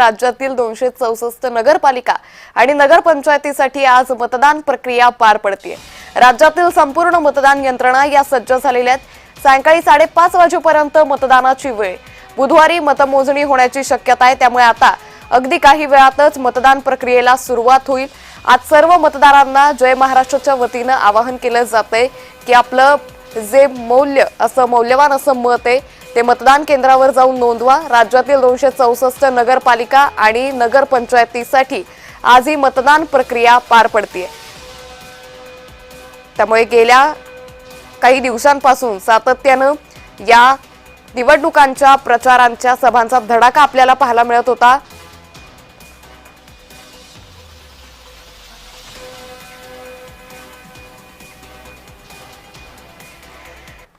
राज्यातील 264 नगरपालिका आणि नगरपंचायतीसाठी आज मतदान प्रक्रिया पार पडते। राज्यातील संपूर्ण मतदान यंत्रणा या सज्ज झालेल्या आहेत। सायंकाळी 5:30 वाजेपर्यंत मतदानाची वेळ। बुधवारी मतमोजणी होण्याची शक्यता आहे, त्यामुळे आता अगदी काही वेळातच मतदान प्रक्रियेला सुरुवात होईल। आज सर्व मतदारांना जय महाराष्ट्राच्या वतीने आवाहन केले जाते की आपलं जे मौल्यवान असं मत आहे ते मतदान केंद्रावर जाऊन नोंदवा। राज्यातील 264 नगरपालिका आणि नगरपंचायतीसाठी आज ही मतदान प्रक्रिया पार पडते। त्यामुळे गेल्या काही दिवसांपासून सातत्याने या निवडणुकांच्या प्रचारांच्या सभांचा धडाका आपल्याला पाहायला मिळत होता।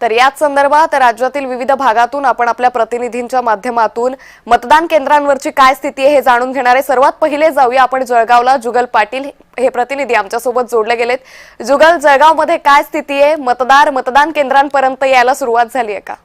तर याच संदर्भात राज्यातील विविध भागातून आपण आपल्या प्रतिनिधींच्या माध्यमातून मतदान केंद्रांवरची काय स्थिती आहे हे जाणून घेणार आहे। सर्वात पहिले जाऊया आपण जळगावला। जुगल पाटील हे प्रतिनिधी आमच्या सोबत जोडले गेलेत। जुगल, जळगावमध्ये काय स्थिती आहे? मतदान केंद्रांपर्यंत यायला सुरुवात झाली आहे का?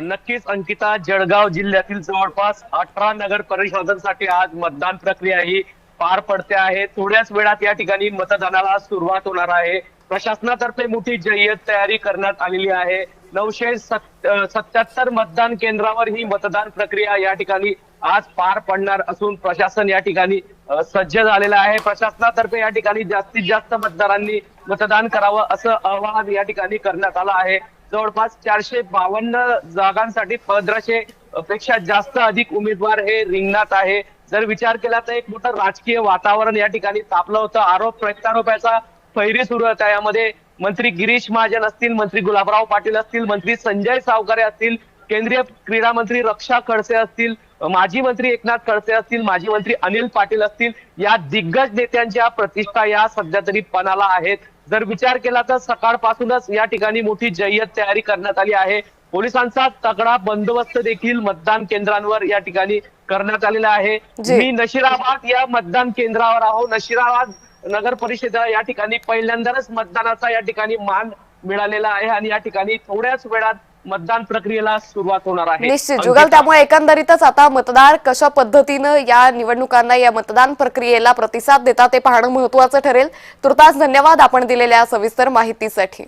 नक्कीच अंकिता, जळगाव जिल्ह्यातील जवळपास 18 नगर परिषदांसाठी आज मतदान प्रक्रिया ही पार पडते आहे। थोड्याच वेळात या ठिकाणी मतदानाला सुरुवात होणार आहे। प्रशासनातर्फे मोठी जय्यत तयारी करण्यात आलेली आहे। 977 मतदान केंद्रावर ही मतदान प्रक्रिया या ठिकाणी आज पार पडणार असून प्रशासन या ठिकाणी सज्ज झालेलं आहे। प्रशासनातर्फे या ठिकाणी जास्तीत जास्त मतदारांनी मतदान करावं असं आवाहन या ठिकाणी करण्यात आलं आहे। जवळपास 452 जागांसाठी 1500 पेक्षा जास्त अधिक उमेदवार हे रिंगणात आहे। जर विचार केला तर एक मोठं राजकीय वातावरण या ठिकाणी तापलं होतं। आरोप प्रत्यारोपाचा फैरी सुरू होता। यामध्ये मंत्री गिरीश महाजन असतील, मंत्री गुलाबराव पाटील असतील, मंत्री संजय सावकारे असतील, केंद्रीय क्रीडा मंत्री रक्षा खडसे असतील, माजी मंत्री एकनाथ खडसे असतील, माजी मंत्री अनिल पाटील असतील, या दिग्गज नेत्यांच्या प्रतिष्ठा या सध्या तरी पणाला आहेत। जर विचार केला तर सकाळपासूनच या ठिकाणी मोठी जय्यत तयारी करण्यात आली आहे। पोलिसांचा तगडा बंदोबस्त देखील मतदान केंद्रांवर या ठिकाणी करण्यात आलेला आहे। मी नशिराबाद या मतदान केंद्रावर आहो। नशिराबाद नगर परिषदा या ठिकाणी पहिल्यांदाच मतदानाचा या ठिकाणी मान मिळालेला आहे आणि या ठिकाणी थोड्याच वेळात मतदान प्रक्रियेला सुरुवात होणार आहे। निश्चित जुगल, त्यामुळे एकंदरीतच आता मतदार कशा पद्धतीने या निवडणुकांना या मतदान प्रक्रियेला प्रतिसाद देतात ते पाहणं महत्त्वाचं ठरेल। तुर्तास धन्यवाद आपण दिलेल्या सविस्तर माहितीसाठी।